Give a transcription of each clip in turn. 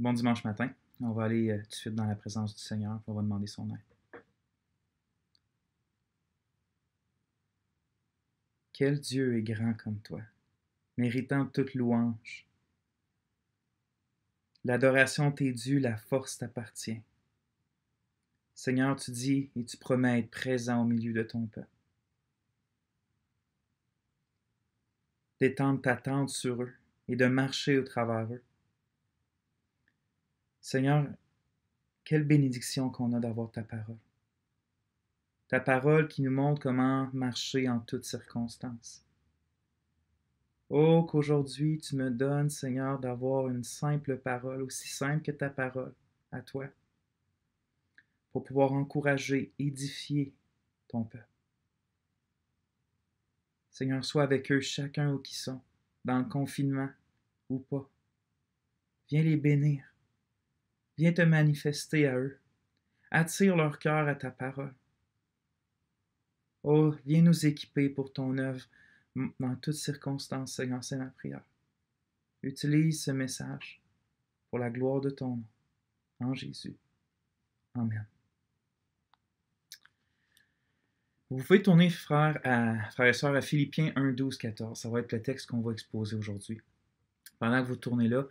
Bon dimanche matin. On va aller tout de suite dans la présence du Seigneur et on va demander son aide. Quel Dieu est grand comme toi, méritant toute louange. L'adoration t'est due, la force t'appartient. Seigneur, tu dis et tu promets être présent au milieu de ton peuple. D'étendre ta tente sur eux et de marcher au travers eux. Seigneur, quelle bénédiction qu'on a d'avoir ta parole. Ta parole qui nous montre comment marcher en toutes circonstances. Oh, qu'aujourd'hui tu me donnes, Seigneur, d'avoir une simple parole, aussi simple que ta parole, à toi, pour pouvoir encourager, édifier ton peuple. Seigneur, sois avec eux, chacun où qu'ils sont, dans le confinement ou pas. Viens les bénir. Viens te manifester à eux. Attire leur cœur à ta parole. Oh, viens nous équiper pour ton œuvre dans toutes circonstances, Seigneur, c'est ma prière. Utilise ce message pour la gloire de ton nom. En Jésus. Amen. Vous pouvez tourner, frères et sœurs, à Philippiens 1, 12, 14. Ça va être le texte qu'on va exposer aujourd'hui. Pendant que vous tournez là,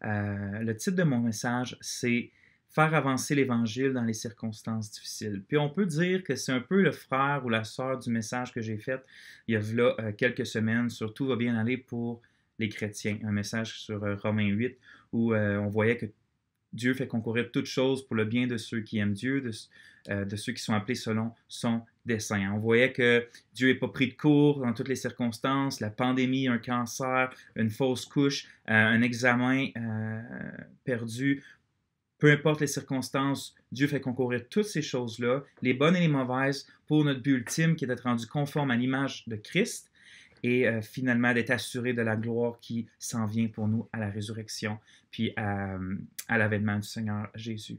le titre de mon message, c'est « Faire avancer l'Évangile dans les circonstances difficiles ». Puis on peut dire que c'est un peu le frère ou la sœur du message que j'ai fait il y a là, quelques semaines sur « Tout va bien aller pour les chrétiens ». Un message sur Romains 8 où on voyait que Dieu fait concourir toutes choses pour le bien de ceux qui aiment Dieu, de ceux qui sont appelés selon son dessein. On voyait que Dieu n'est pas pris de court dans toutes les circonstances, la pandémie, un cancer, une fausse couche, un examen perdu. Peu importe les circonstances, Dieu fait concourir toutes ces choses-là, les bonnes et les mauvaises, pour notre but ultime qui est d'être rendu conforme à l'image de Christ et finalement d'être assuré de la gloire qui s'en vient pour nous à la résurrection puis à l'avènement du Seigneur Jésus.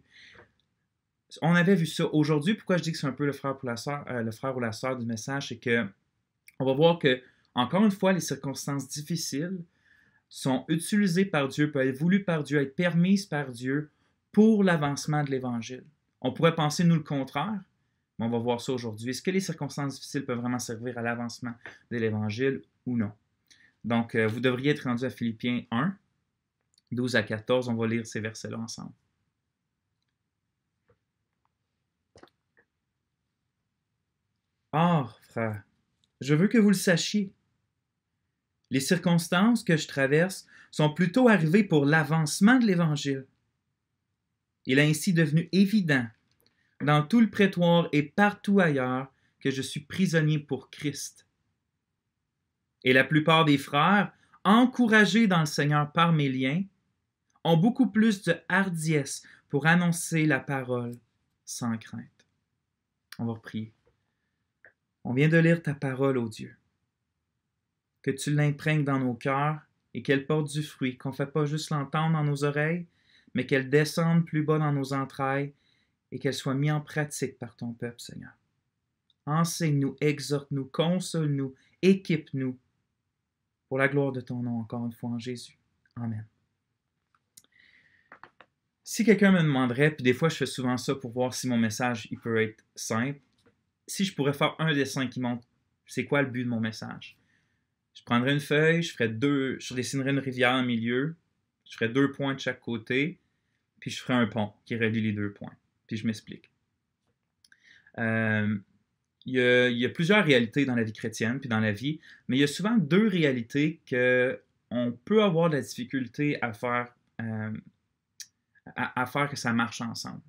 On avait vu ça aujourd'hui. Pourquoi je dis que c'est un peu le frère ou la sœur du message, c'est que on va voir que, encore une fois, les circonstances difficiles sont utilisées par Dieu, peuvent être voulues par Dieu, être permises par Dieu pour l'avancement de l'Évangile. On pourrait penser, nous, le contraire, mais on va voir ça aujourd'hui. Est-ce que les circonstances difficiles peuvent vraiment servir à l'avancement de l'Évangile ou non? Donc, vous devriez être rendu à Philippiens 1, 12 à 14. On va lire ces versets-là ensemble. Or, frères, je veux que vous le sachiez. Les circonstances que je traverse sont plutôt arrivées pour l'avancement de l'Évangile. Il est ainsi devenu évident, dans tout le prétoire et partout ailleurs, que je suis prisonnier pour Christ. Et la plupart des frères, encouragés dans le Seigneur par mes liens, ont beaucoup plus de hardiesse pour annoncer la parole sans crainte. On va prier. On vient de lire ta parole, ô Dieu. Que tu l'imprègnes dans nos cœurs et qu'elle porte du fruit, qu'on ne fait pas juste l'entendre dans nos oreilles, mais qu'elle descende plus bas dans nos entrailles et qu'elle soit mise en pratique par ton peuple, Seigneur. Enseigne-nous, exhorte-nous, console-nous, équipe-nous pour la gloire de ton nom, encore une fois, en Jésus. Amen. Si quelqu'un me demanderait, puis des fois je fais souvent ça pour voir si mon message il peut être simple, si je pourrais faire un dessin qui montre c'est quoi le but de mon message. Je prendrais une feuille, je dessinerais une rivière au milieu, je ferais 2 points de chaque côté, puis je ferais un pont qui relie les 2 points. Puis je m'explique. Il y a plusieurs réalités dans la vie chrétienne, puis dans la vie, mais il y a souvent 2 réalités qu'on peut avoir de la difficulté à faire que ça marche ensemble.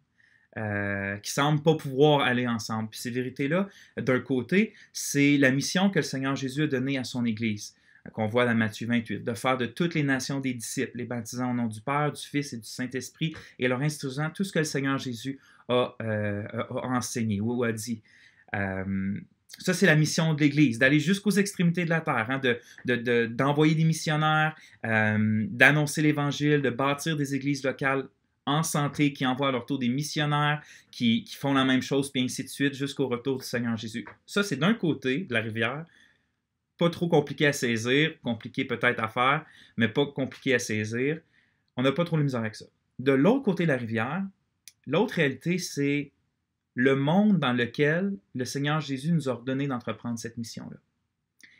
Qui ne semblent pas pouvoir aller ensemble. Puis ces vérités-là, d'un côté, c'est la mission que le Seigneur Jésus a donnée à son Église, qu'on voit dans Matthieu 28, de faire de toutes les nations des disciples, les baptisant au nom du Père, du Fils et du Saint-Esprit, et leur instruisant tout ce que le Seigneur Jésus a enseigné ou a dit. Ça, c'est la mission de l'Église, d'aller jusqu'aux extrémités de la terre, hein, d'envoyer des missionnaires, d'annoncer l'Évangile, de bâtir des églises locales en santé, qui envoient à leur tour des missionnaires, qui font la même chose, puis ainsi de suite, jusqu'au retour du Seigneur Jésus. Ça, c'est d'un côté de la rivière, pas trop compliqué à saisir, compliqué peut-être à faire, mais pas compliqué à saisir. On n'a pas trop de misère avec ça. de l'autre côté de la rivière, l'autre réalité, c'est le monde dans lequel le Seigneur Jésus nous a ordonné d'entreprendre cette mission-là.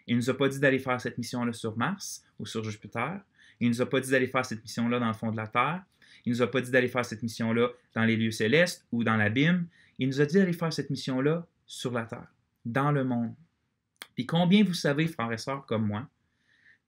Il ne nous a pas dit d'aller faire cette mission-là sur Mars ou sur Jupiter. Il ne nous a pas dit d'aller faire cette mission-là dans le fond de la Terre. Il ne nous a pas dit d'aller faire cette mission-là dans les lieux célestes ou dans l'abîme. Il nous a dit d'aller faire cette mission-là sur la Terre, dans le monde. Puis combien vous savez, frères et sœurs, comme moi,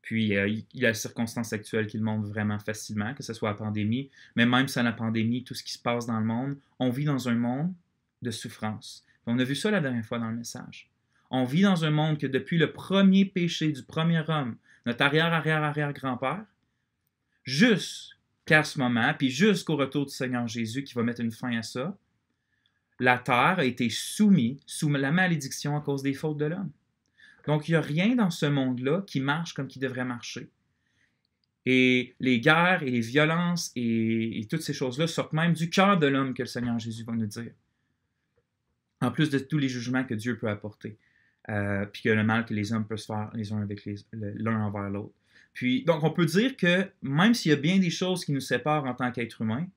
puis il y a les circonstances actuelles qui le montrent vraiment facilement, que ce soit la pandémie, mais même sans la pandémie, tout ce qui se passe dans le monde, on vit dans un monde de souffrance. On a vu ça la dernière fois dans le message. On vit dans un monde que depuis le premier péché du premier homme, notre arrière-arrière-arrière-grand-père, jusqu'à ce moment, puis jusqu'au retour du Seigneur Jésus qui va mettre une fin à ça, la terre a été soumise sous la malédiction à cause des fautes de l'homme. Donc, il n'y a rien dans ce monde-là qui marche comme qui devrait marcher. Et les guerres et les violences et toutes ces choses-là sortent même du cœur de l'homme que le Seigneur Jésus va nous dire. En plus de tous les jugements que Dieu peut apporter. Puis que le mal que les hommes peuvent se faire les uns avec l'un envers l'autre. Puis, donc, on peut dire que même s'il y a bien des choses qui nous séparent en tant qu'être humain,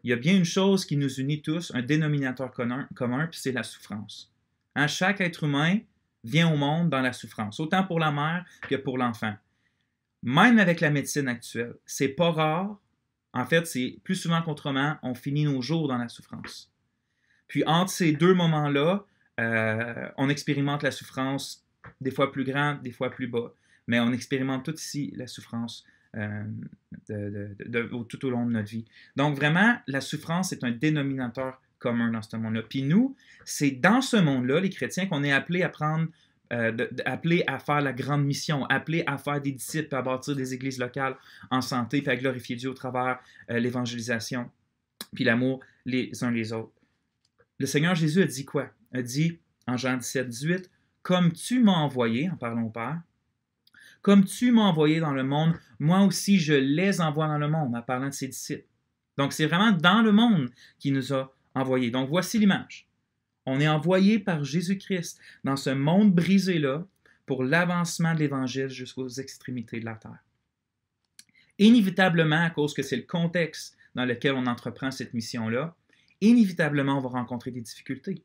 il y a bien une chose qui nous unit tous, un dénominateur commun puis c'est la souffrance. Hein, chaque être humain vient au monde dans la souffrance, autant pour la mère que pour l'enfant. Même avec la médecine actuelle, c'est pas rare, en fait, c'est plus souvent qu'autrement, on finit nos jours dans la souffrance. Puis entre ces deux moments-là, on expérimente la souffrance des fois plus grande, des fois plus bas, mais on expérimente tout ici la souffrance tout au long de notre vie. Donc vraiment, la souffrance est un dénominateur commun dans ce monde-là. Puis nous, c'est dans ce monde-là, les chrétiens, qu'on est appelés à prendre, appelés à faire la grande mission, appelés à faire des disciples, à bâtir des églises locales en santé, puis à glorifier Dieu au travers l'évangélisation, puis l'amour les uns les autres. Le Seigneur Jésus a dit quoi? A dit en Jean 17, 18, « Comme tu m'as envoyé, en parlant au Père, comme tu m'as envoyé dans le monde, moi aussi je les envoie dans le monde, en parlant de ses disciples. » Donc c'est vraiment dans le monde qu'il nous a envoyés. Donc voici l'image. On est envoyé par Jésus-Christ dans ce monde brisé-là pour l'avancement de l'Évangile jusqu'aux extrémités de la terre. Inévitablement, à cause que c'est le contexte dans lequel on entreprend cette mission-là, inévitablement on va rencontrer des difficultés.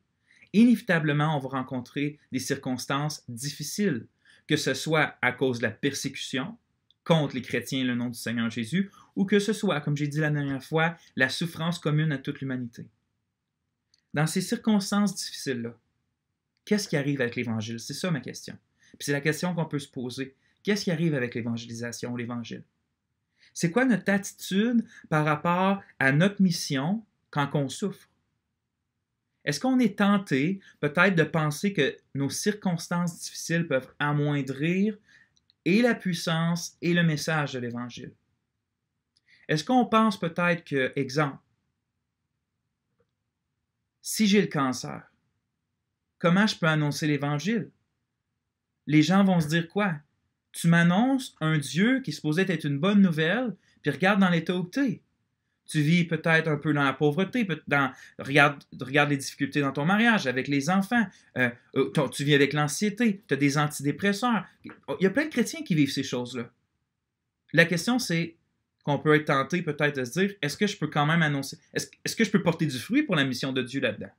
Inévitablement, on va rencontrer des circonstances difficiles, que ce soit à cause de la persécution contre les chrétiens et le nom du Seigneur Jésus, ou que ce soit, comme j'ai dit la dernière fois, la souffrance commune à toute l'humanité. Dans ces circonstances difficiles-là, qu'est-ce qui arrive avec l'Évangile? C'est ça ma question. Puis c'est la question qu'on peut se poser. Qu'est-ce qui arrive avec l'évangélisation ou l'Évangile? C'est quoi notre attitude par rapport à notre mission quand on souffre? Est-ce qu'on est tenté peut-être de penser que nos circonstances difficiles peuvent amoindrir et la puissance et le message de l'Évangile? Est-ce qu'on pense peut-être que, exemple, si j'ai le cancer, comment je peux annoncer l'Évangile? Les gens vont se dire quoi? Tu m'annonces un Dieu qui est supposé être une bonne nouvelle, puis regarde dans l'état où tu es. Tu vis peut-être un peu dans la pauvreté, regarde les difficultés dans ton mariage, avec les enfants, tu vis avec l'anxiété, tu as des antidépresseurs. Il y a plein de chrétiens qui vivent ces choses-là. La question, c'est qu'on peut être tenté peut-être de se dire, est-ce que je peux quand même annoncer, est-ce que je peux porter du fruit pour la mission de Dieu là-dedans?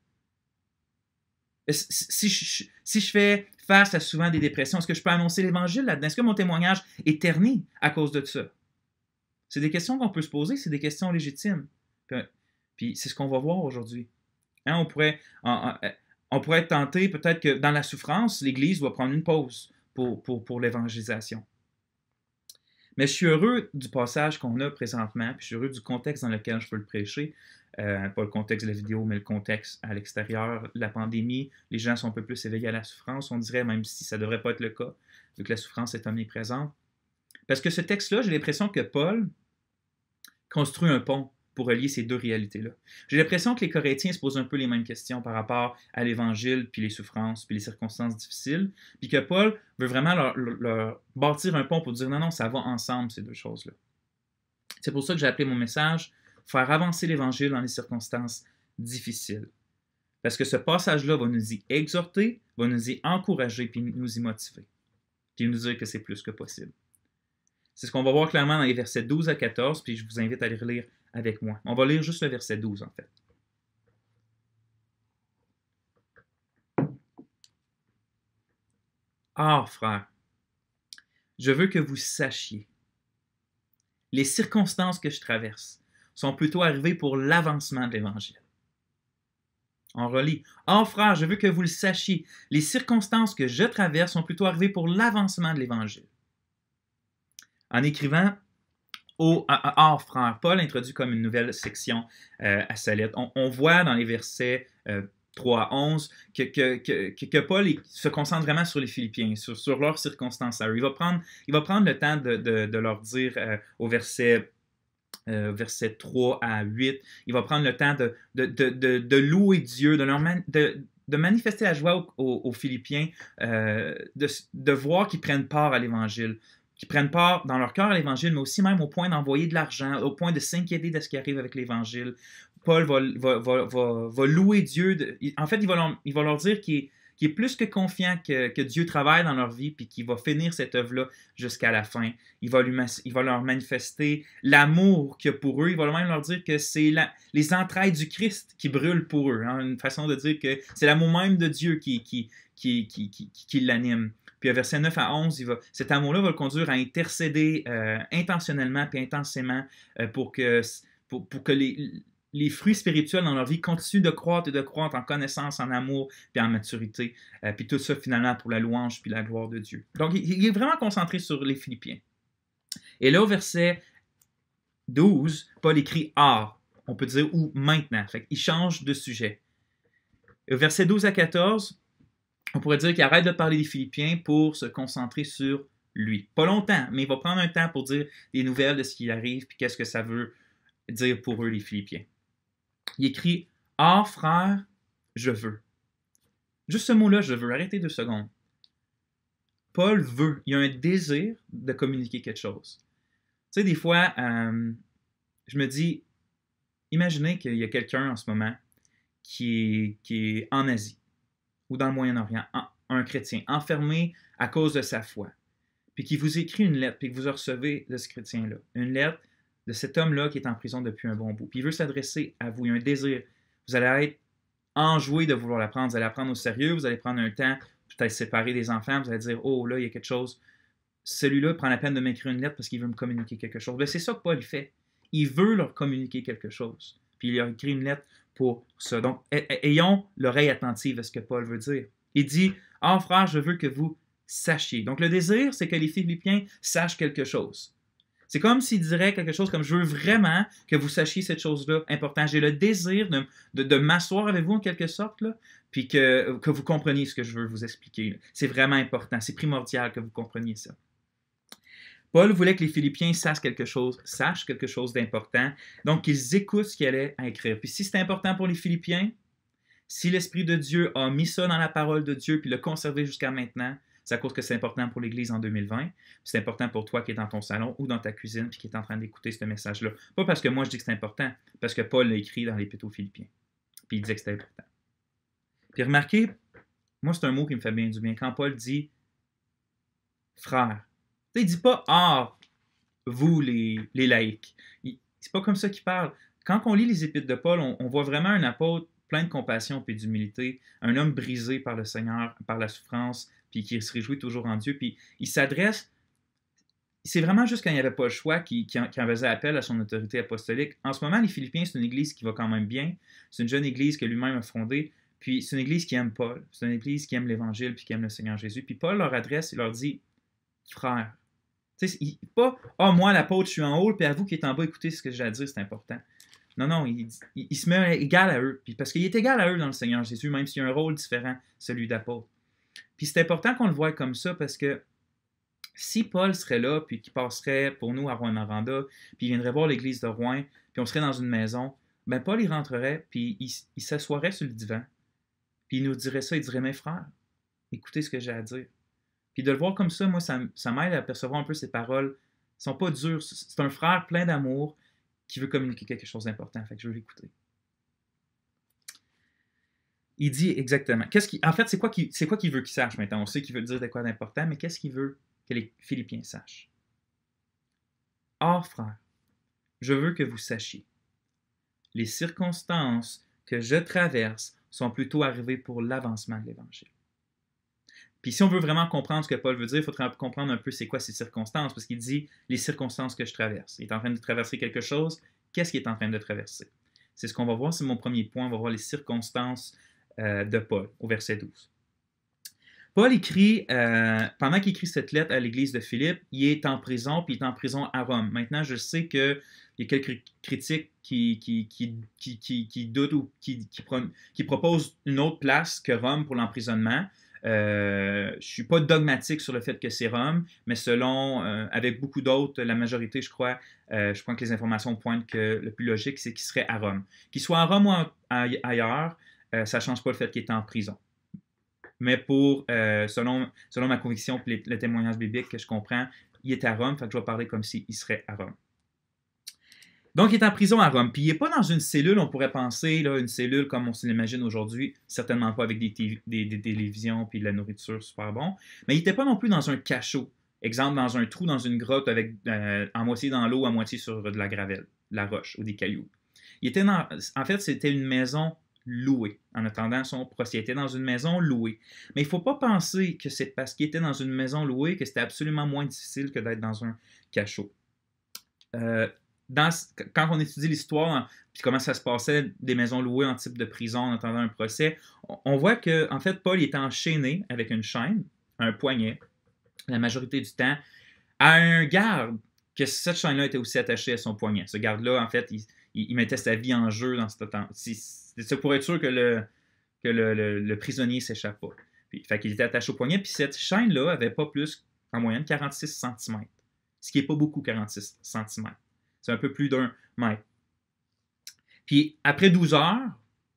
Si je fais face à souvent des dépressions, est-ce que je peux annoncer l'Évangile là-dedans? Est-ce que mon témoignage est terni à cause de ça? C'est des questions qu'on peut se poser, c'est des questions légitimes. Puis c'est ce qu'on va voir aujourd'hui. Hein, on pourrait être tenté peut-être que dans la souffrance, l'Église doit prendre une pause pour l'évangélisation. Mais je suis heureux du passage qu'on a présentement, puis je suis heureux du contexte dans lequel je peux le prêcher. Pas le contexte de la vidéo, mais le contexte à l'extérieur, la pandémie. Les gens sont un peu plus éveillés à la souffrance, on dirait, même si ça ne devrait pas être le cas, vu que la souffrance est omniprésente. Parce que ce texte-là, j'ai l'impression que Paul construit un pont pour relier ces deux réalités-là. J'ai l'impression que les Corinthiens se posent un peu les mêmes questions par rapport à l'Évangile, puis les souffrances, puis les circonstances difficiles, puis que Paul veut vraiment leur bâtir un pont pour dire non, ça va ensemble, ces deux choses-là. C'est pour ça que j'ai appelé mon message « Faire avancer l'Évangile dans les circonstances difficiles ». Parce que ce passage-là va nous y exhorter, va nous y encourager, puis nous y motiver. Puis nous dire que c'est plus que possible. C'est ce qu'on va voir clairement dans les versets 12 à 14, puis je vous invite à les relire avec moi. On va lire juste le verset 12, en fait. Or, frères, je veux que vous sachiez, les circonstances que je traverse sont plutôt arrivées pour l'avancement de l'Évangile. On relit. Or, frères, je veux que vous le sachiez, les circonstances que je traverse sont plutôt arrivées pour l'avancement de l'Évangile. En écrivant Or, frères, Paul introduit comme une nouvelle section à sa lettre. On voit dans les versets 3 à 11 que Paul se concentre vraiment sur les Philippiens, sur leurs circonstances à eux. Il va prendre le temps de leur dire au verset 3 à 8, il va prendre le temps de louer Dieu, de manifester la joie aux Philippiens, de voir qu'ils prennent part à l'Évangile, qu'ils prennent part dans leur cœur à l'Évangile, mais aussi même au point d'envoyer de l'argent, au point de s'inquiéter de ce qui arrive avec l'Évangile. Paul va louer Dieu. En fait, il va leur dire qu'il est plus que confiant que Dieu travaille dans leur vie puis qu'il va finir cette œuvre-là jusqu'à la fin. Il va leur manifester l'amour qu'il y a pour eux. Il va même leur dire que c'est les entrailles du Christ qui brûlent pour eux. Hein? Une façon de dire que c'est l'amour même de Dieu qui l'anime. Puis à verset 9 à 11, cet amour-là va le conduire à intercéder intentionnellement et intensément pour que les fruits spirituels dans leur vie continuent de croître et de croître en connaissance, en amour et en maturité. Puis tout ça, finalement, pour la louange puis la gloire de Dieu. Donc, il est vraiment concentré sur les Philippiens. Et là, au verset 12, Paul écrit « Or ». On peut dire « ou maintenant ». Il change de sujet. Et au verset 12 à 14, on pourrait dire qu'il arrête de parler des Philippiens pour se concentrer sur lui. Pas longtemps, mais il va prendre un temps pour dire des nouvelles de ce qui arrive puis qu'est-ce que ça veut dire pour eux, les Philippiens. Il écrit « Or, frère, je veux ». Juste ce mot-là, je veux. Arrêtez 2 secondes. Paul veut. Il a un désir de communiquer quelque chose. Tu sais, des fois, je me dis, imaginez qu'il y a quelqu'un en ce moment qui est en Asie ou dans le Moyen-Orient, un chrétien, enfermé à cause de sa foi, puis qui vous écrit une lettre, puis que vous recevez de ce chrétien-là, une lettre de cet homme-là qui est en prison depuis un bon bout. Puis il veut s'adresser à vous, il y a un désir. Vous allez être enjoué de vouloir la prendre, vous allez la prendre au sérieux, vous allez prendre un temps, peut-être séparer des enfants, vous allez dire « Oh, là, il y a quelque chose. Celui-là prend la peine de m'écrire une lettre parce qu'il veut me communiquer quelque chose. » C'est ça que Paul fait. Il veut leur communiquer quelque chose. Puis il leur écrit une lettre pour ça. Donc, ayons l'oreille attentive à ce que Paul veut dire. Il dit « Ah, frère, je veux que vous sachiez. » Donc, le désir, c'est que les Philippiens sachent quelque chose. C'est comme s'il dirait quelque chose comme « Je veux vraiment que vous sachiez cette chose-là importante. J'ai le désir de m'asseoir avec vous en quelque sorte, là, puis que vous compreniez ce que je veux vous expliquer. C'est vraiment important. C'est primordial que vous compreniez ça. » Paul voulait que les Philippiens sachent quelque chose d'important, donc qu'ils écoutent ce qu'il allait à écrire. Puis si c'est important pour les Philippiens, si l'Esprit de Dieu a mis ça dans la parole de Dieu puis l'a conservé jusqu'à maintenant, c'est à cause que c'est important pour l'Église en 2020. C'est important pour toi qui es dans ton salon ou dans ta cuisine puis qui est en train d'écouter ce message-là. Pas parce que moi je dis que c'est important, parce que Paul l'a écrit dans l'Épître aux Philippiens. Puis il disait que c'était important. Puis remarquez, moi c'est un mot qui me fait bien du bien. Quand Paul dit « frère », il ne dit pas « ah, vous les laïcs ». C'est pas comme ça qu'il parle. Quand on lit les Épîtres de Paul, on voit vraiment un apôtre plein de compassion et d'humilité, un homme brisé par le Seigneur, par la souffrance, puis qui se réjouit toujours en Dieu. Puis il s'adresse, c'est vraiment juste quand il n'y avait pas le choix qu'il en faisait appel à son autorité apostolique. En ce moment, les Philippiens, c'est une église qui va quand même bien. C'est une jeune église que lui-même a fondée. Puis c'est une église qui aime Paul. C'est une église qui aime l'Évangile puis qui aime le Seigneur Jésus. Puis Paul leur adresse, il leur dit « frère ». Tu sais, pas « ah, moi, l'apôtre, je suis en haut, puis à vous qui êtes en bas, écoutez ce que j'ai à dire, c'est important ». Non, il se met égal à eux. Puis parce qu'il est égal à eux dans le Seigneur Jésus, même s'il a un rôle différent, celui d'apôtre. Puis c'est important qu'on le voie comme ça parce que si Paul serait là, puis qu'il passerait pour nous à Rouyn-Noranda, puis il viendrait voir l'église de Rouen, puis on serait dans une maison, ben Paul, il rentrerait, puis il s'assoirait sur le divan, puis il nous dirait ça, il dirait « mes frères, écoutez ce que j'ai à dire ». Puis de le voir comme ça, moi, ça m'aide à percevoir un peu ses paroles. Ils sont pas durs. C'est un frère plein d'amour qui veut communiquer quelque chose d'important. Fait que je veux l'écouter. Il dit exactement. En fait, c'est quoi qu'il veut qu'il sache maintenant? On sait qu'il veut dire de quoi d'important, mais qu'est-ce qu'il veut que les Philippiens sachent? Or, frère, je veux que vous sachiez. les circonstances que je traverse sont plutôt arrivées pour l'avancement de l'Évangile. Puis si on veut vraiment comprendre ce que Paul veut dire, il faudrait comprendre un peu c'est quoi ces circonstances, parce qu'il dit les circonstances que je traverse. Il est en train de traverser quelque chose, qu'est-ce qu'il est en train de traverser? C'est ce qu'on va voir, c'est mon premier point, on va voir les circonstances de Paul, au verset 12. Paul écrit, pendant qu'il écrit cette lettre à l'église de Philippe, il est en prison, puis il est en prison à Rome. Maintenant, je sais qu'il y a quelques critiques qui doutent ou qui proposent une autre place que Rome pour l'emprisonnement. Je ne suis pas dogmatique sur le fait que c'est Rome, mais selon, avec beaucoup d'autres, la majorité, je crois que les informations pointent que le plus logique, c'est qu'il serait à Rome. Qu'il soit à Rome ou ailleurs, ça ne change pas le fait qu'il est en prison. Mais selon ma conviction et le témoignage biblique que je comprends, il est à Rome, fait que je vais parler comme s'il serait à Rome. Donc, il est en prison à Rome. Puis, il n'est pas dans une cellule, on pourrait penser, là, une cellule comme on se l'imagine aujourd'hui, certainement pas avec des télévisions puis de la nourriture super bon. Mais il n'était pas non plus dans un cachot. Exemple, dans un trou, dans une grotte, avec à moitié dans l'eau, à moitié sur de la gravelle, de la roche ou des cailloux. En fait, c'était une maison louée, en attendant son procès. Il était dans une maison louée. Mais il ne faut pas penser que c'est parce qu'il était dans une maison louée que c'était absolument moins difficile que d'être dans un cachot. Quand on étudie l'histoire, puis comment ça se passait, des maisons louées en type de prison en attendant un procès, on voit que, en fait, Paul était enchaîné avec une chaîne, un poignet, la majorité du temps, à un garde, que cette chaîne-là était aussi attachée à son poignet. Ce garde-là, en fait, il mettait sa vie en jeu dans ce temps. C'est pour être sûr que le prisonnier ne s'échappe pas. Fait qu'il était attaché au poignet, puis cette chaîne-là avait pas plus, en moyenne, 46 cm. Ce qui n'est pas beaucoup, 46 cm. C'est un peu plus d'un mètre. Puis après 12 heures,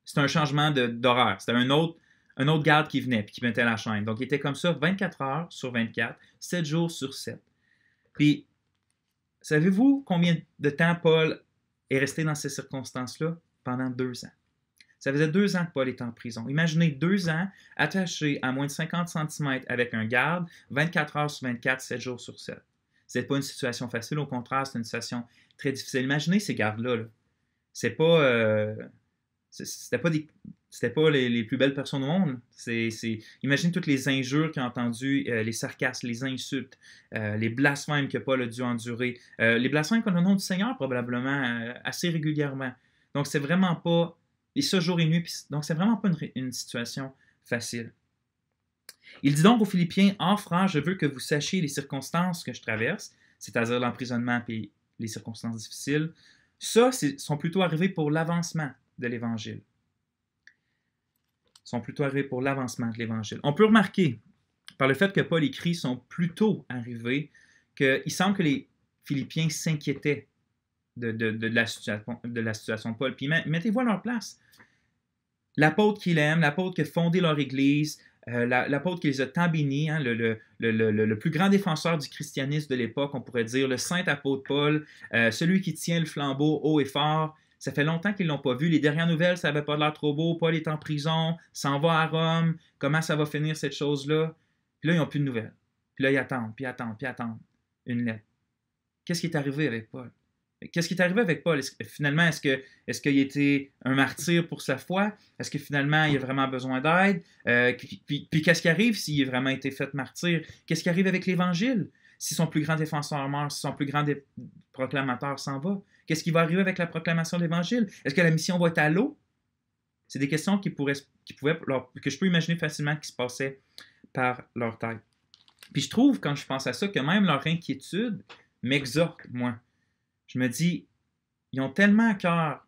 c'était un changement d'horaire. C'était un autre garde qui venait puis qui mettait la chaîne. Donc, il était comme ça 24 heures sur 24, 7 jours sur 7. Puis, savez-vous combien de temps Paul est resté dans ces circonstances-là? Pendant 2 ans. Ça faisait 2 ans que Paul était en prison. Imaginez 2 ans attaché à moins de 50 cm avec un garde, 24 heures sur 24, 7 jours sur 7. C'est pas une situation facile, au contraire, c'est une situation très difficile. Imaginez ces gardes-là. Là. C'était pas les plus belles personnes au monde. Imagine toutes les injures qu'il a entendues, les sarcasmes, les insultes, les blasphèmes que Paul a dû endurer, les blasphèmes qu'on a au nom du Seigneur probablement assez régulièrement. Donc c'est vraiment pas, et ça jour et nuit, donc c'est vraiment pas une situation facile. Il dit donc aux Philippiens, « Ah, frères, je veux que vous sachiez les circonstances que je traverse, c'est-à-dire l'emprisonnement et les circonstances difficiles. Ça, sont plutôt arrivés pour l'avancement de l'Évangile. Sont plutôt arrivés pour l'avancement de l'Évangile. On peut remarquer, par le fait que Paul écrit, sont plutôt arrivés, qu'il semble que les Philippiens s'inquiétaient de la situation de Paul. Puis mettez-vous à leur place. L'apôtre qu'il aime, l'apôtre qui a fondé leur Église, l'apôtre qui les a tant bénis, hein, le plus grand défenseur du christianisme de l'époque, on pourrait dire, le saint apôtre Paul, celui qui tient le flambeau haut et fort. Ça fait longtemps qu'ils ne l'ont pas vu. Les dernières nouvelles, ça n'avait pas l'air trop beau. Paul est en prison, s'en va à Rome. Comment ça va finir cette chose-là? Puis là, ils n'ont plus de nouvelles. Puis là, ils attendent, puis attendent, puis attendent une lettre. Qu'est-ce qui est arrivé avec Paul? Qu'est-ce qui est arrivé avec Paul? Finalement, est-ce qu'il a été un martyr pour sa foi? Est-ce que finalement, il a vraiment besoin d'aide? Puis qu'est-ce qui arrive s'il a vraiment été fait martyr? Qu'est-ce qui arrive avec l'Évangile? Si son plus grand défenseur meurt, si son plus grand proclamateur s'en va? Qu'est-ce qui va arriver avec la proclamation de l'Évangile? Est-ce que la mission va être à l'eau? C'est des questions que je peux imaginer facilement qui se passaient par leur tête. Puis je trouve, quand je pense à ça, que même leur inquiétude m'exhorte, moi. Je me dis, ils ont tellement à cœur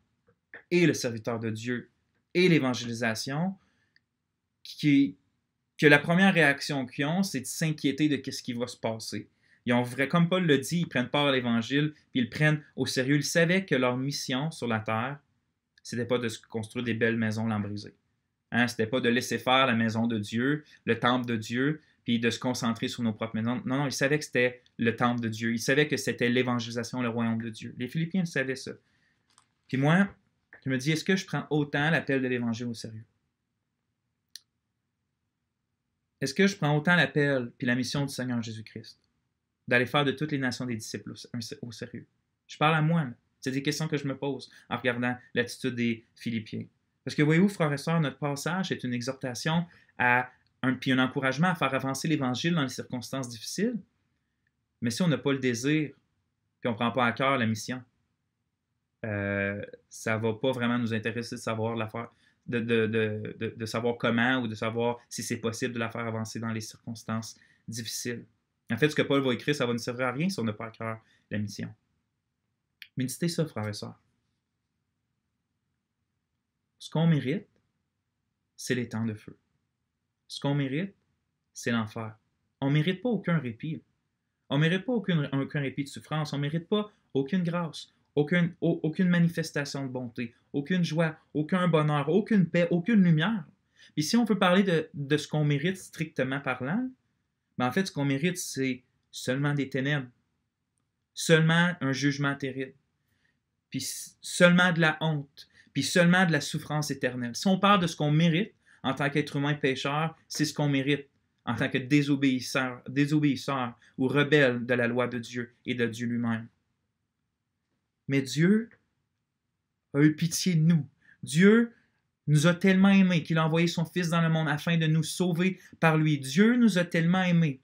et le serviteur de Dieu et l'évangélisation que la première réaction qu'ils ont, c'est de s'inquiéter de ce qui va se passer. Ils ont comme Paul le dit, ils prennent part à l'Évangile, puis ils le prennent au sérieux. Ils savaient que leur mission sur la terre, c'était pas de se construire des belles maisons lambrisées. Hein? C'était pas de laisser faire la maison de Dieu, le temple de Dieu, puis de se concentrer sur nos propres maisons. Non, ils savaient que c'était le temple de Dieu. Ils savaient que c'était l'évangélisation, le royaume de Dieu. Les Philippiens savaient ça. Puis moi, je me dis, est-ce que je prends autant l'appel de l'Évangile au sérieux? Est-ce que je prends autant l'appel puis la mission du Seigneur Jésus-Christ d'aller faire de toutes les nations des disciples au sérieux? Je parle à moi. Là. C'est des questions que je me pose en regardant l'attitude des Philippiens. Parce que voyez-vous, frères et sœurs, notre passage est une exhortation puis un encouragement à faire avancer l'Évangile dans les circonstances difficiles. Mais si on n'a pas le désir, puis on ne prend pas à cœur la mission, ça ne va pas vraiment nous intéresser de savoir l'affaire, de savoir comment ou de savoir si c'est possible de la faire avancer dans les circonstances difficiles. En fait, ce que Paul va écrire, ça va ne servir à rien si on n'a pas à cœur la mission. Méditez ça, frères et sœurs. Ce qu'on mérite, c'est les temps de feu. Ce qu'on mérite, c'est l'enfer. On ne mérite pas aucun répit. On ne mérite pas aucun répit de souffrance. On ne mérite pas aucune grâce, aucune manifestation de bonté, aucune joie, aucun bonheur, aucune paix, aucune lumière. Puis si on veut parler de ce qu'on mérite strictement parlant, ben en fait, ce qu'on mérite, c'est seulement des ténèbres, seulement un jugement terrible, puis seulement de la honte, puis seulement de la souffrance éternelle. Si on parle de ce qu'on mérite en tant qu'être humain pécheur, c'est ce qu'on mérite en tant que désobéisseur ou rebelle de la loi de Dieu et de Dieu lui-même. Mais Dieu a eu pitié de nous. Dieu nous a tellement aimés qu'il a envoyé son Fils dans le monde afin de nous sauver par lui. Dieu nous a tellement aimés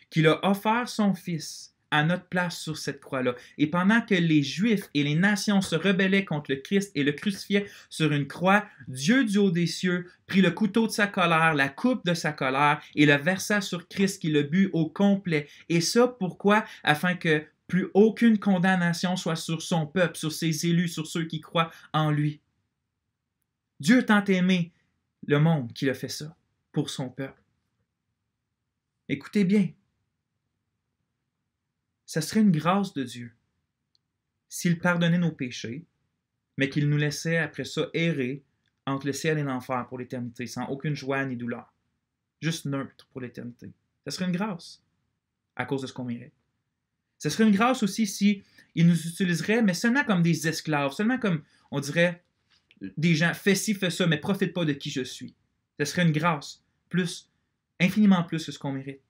qu'il a offert son Fils à notre place sur cette croix-là. Et pendant que les Juifs et les nations se rebellaient contre le Christ et le crucifiaient sur une croix, Dieu du haut des cieux prit le couteau de sa colère, la coupe de sa colère, et le versa sur Christ qui le but au complet. Et ça, pourquoi? Afin que plus aucune condamnation soit sur son peuple, sur ses élus, sur ceux qui croient en lui. Dieu a tant aimé le monde qu'il a fait ça pour son peuple. Écoutez bien, ça serait une grâce de Dieu s'il pardonnait nos péchés, mais qu'il nous laissait après ça errer entre le ciel et l'enfer pour l'éternité, sans aucune joie ni douleur. Juste neutre pour l'éternité. Ça serait une grâce à cause de ce qu'on mérite. Ce serait une grâce aussi s'il nous utiliserait, mais seulement comme des esclaves, seulement comme, on dirait, des gens, fais ci, fais ça, mais profite pas de qui je suis. Ce serait une grâce, infiniment plus que ce qu'on mérite.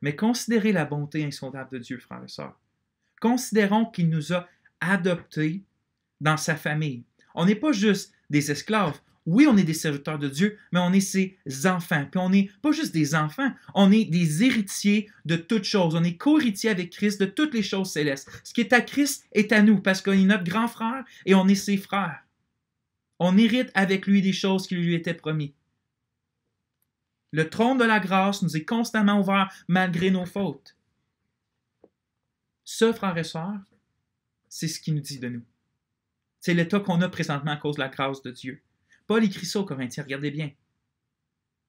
Mais considérez la bonté insondable de Dieu, frères et sœurs. Considérons qu'il nous a adoptés dans sa famille. On n'est pas juste des esclaves. Oui, on est des serviteurs de Dieu, mais on est ses enfants. Puis on n'est pas juste des enfants, on est des héritiers de toutes choses. On est co-héritiers avec Christ de toutes les choses célestes. Ce qui est à Christ est à nous, parce qu'on est notre grand frère et on est ses frères. On hérite avec lui des choses qui lui étaient promises. Le trône de la grâce nous est constamment ouvert malgré nos fautes. Ce, frères et sœurs, c'est ce qu'il nous dit de nous. C'est l'état qu'on a présentement à cause de la grâce de Dieu. Paul écrit ça aux Corinthiens, regardez bien.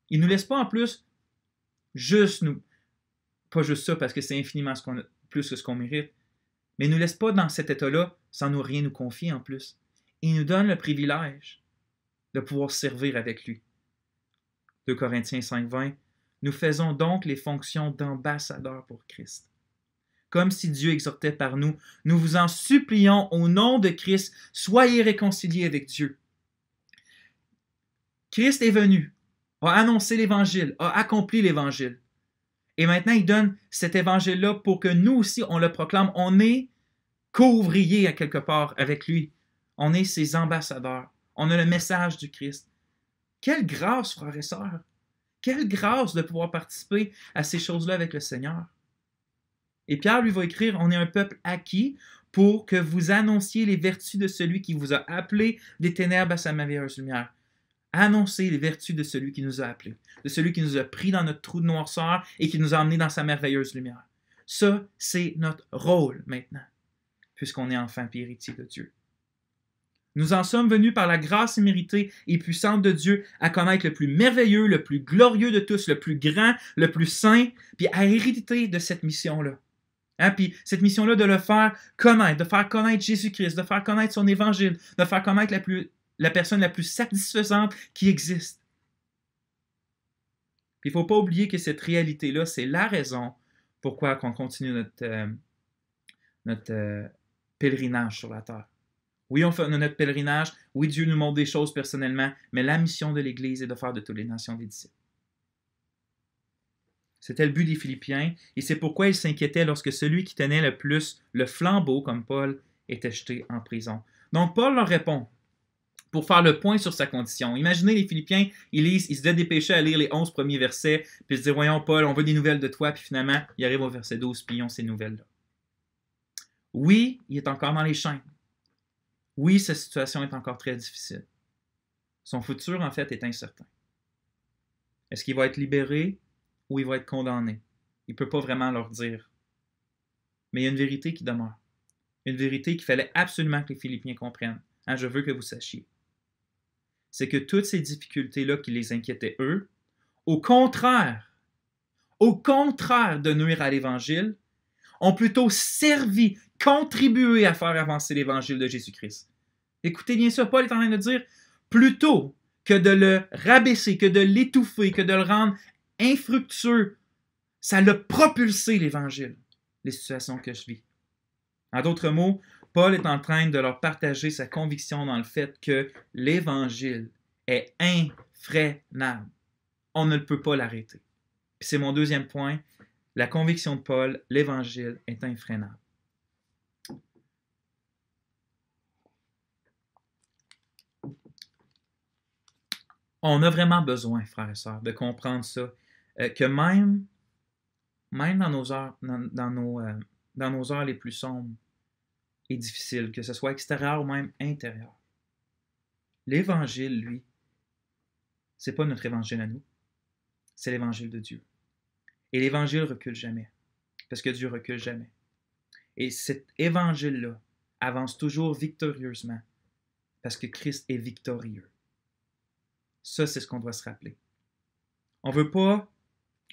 Il ne nous laisse pas en plus juste nous, pas juste ça parce que c'est infiniment plus que ce qu'on mérite, mais il ne nous laisse pas dans cet état-là sans nous rien nous confier en plus. Il nous donne le privilège de pouvoir servir avec lui. 2 Corinthiens 5,20, nous faisons donc les fonctions d'ambassadeurs pour Christ. Comme si Dieu exhortait par nous, nous vous en supplions au nom de Christ, soyez réconciliés avec Dieu. Christ est venu, a annoncé l'Évangile, a accompli l'Évangile. Et maintenant, il donne cet Évangile-là pour que nous aussi, on le proclame. On est co-ouvriers à quelque part avec lui. On est ses ambassadeurs. On a le message du Christ. Quelle grâce, frères et sœurs! Quelle grâce de pouvoir participer à ces choses-là avec le Seigneur. Et Pierre lui va écrire, on est un peuple acquis pour que vous annonciez les vertus de celui qui vous a appelés des ténèbres à sa merveilleuse lumière. Annoncez les vertus de celui qui nous a appelés, de celui qui nous a pris dans notre trou de noirceur et qui nous a emmenés dans sa merveilleuse lumière. Ça, c'est notre rôle maintenant, puisqu'on est enfant et héritier de Dieu. Nous en sommes venus par la grâce imméritée et puissante de Dieu à connaître le plus merveilleux, le plus glorieux de tous, le plus grand, le plus saint, puis à hériter de cette mission-là. Puis cette mission-là de le faire connaître, de faire connaître Jésus-Christ, de faire connaître son évangile, de faire connaître la personne la plus satisfaisante qui existe. Puis il ne faut pas oublier que cette réalité-là, c'est la raison pourquoi on continue notre pèlerinage sur la terre. Oui, on fait notre pèlerinage. Oui, Dieu nous montre des choses personnellement, mais la mission de l'Église est de faire de toutes les nations des disciples. C'était le but des Philippiens, et c'est pourquoi ils s'inquiétaient lorsque celui qui tenait le plus le flambeau, comme Paul, était jeté en prison. Donc, Paul leur répond pour faire le point sur sa condition. Imaginez les Philippiens, ils se devaient dépêcher à lire les 11 premiers versets, puis se dire, voyons Paul, on veut des nouvelles de toi, puis finalement, il arrive au verset 12, puis ils ont ces nouvelles-là. Oui, il est encore dans les chaînes. Oui, sa situation est encore très difficile. Son futur, en fait, est incertain. Est-ce qu'il va être libéré ou il va être condamné? Il ne peut pas vraiment leur dire. Mais il y a une vérité qui demeure. Une vérité qu'il fallait absolument que les Philippiens comprennent. Hein, je veux que vous sachiez. C'est que toutes ces difficultés-là qui les inquiétaient eux, au contraire de nuire à l'Évangile, ont plutôt servi, contribué à faire avancer l'Évangile de Jésus-Christ. Écoutez bien ça, Paul est en train de dire, plutôt que de le rabaisser, que de l'étouffer, que de le rendre infructueux, ça l'a propulsé l'Évangile, les situations que je vis. En d'autres mots, Paul est en train de leur partager sa conviction dans le fait que l'Évangile est infrénable. On ne peut pas l'arrêter. Puis c'est mon deuxième point, la conviction de Paul, l'Évangile est infrénable. On a vraiment besoin, frères et sœurs, de comprendre ça, que même dans nos heures les plus sombres et difficiles, que ce soit extérieur ou même intérieur, l'Évangile, lui, c'est pas notre Évangile à nous, c'est l'Évangile de Dieu. Et l'Évangile recule jamais, parce que Dieu recule jamais. Et cet Évangile-là avance toujours victorieusement, parce que Christ est victorieux. Ça, c'est ce qu'on doit se rappeler. On ne veut pas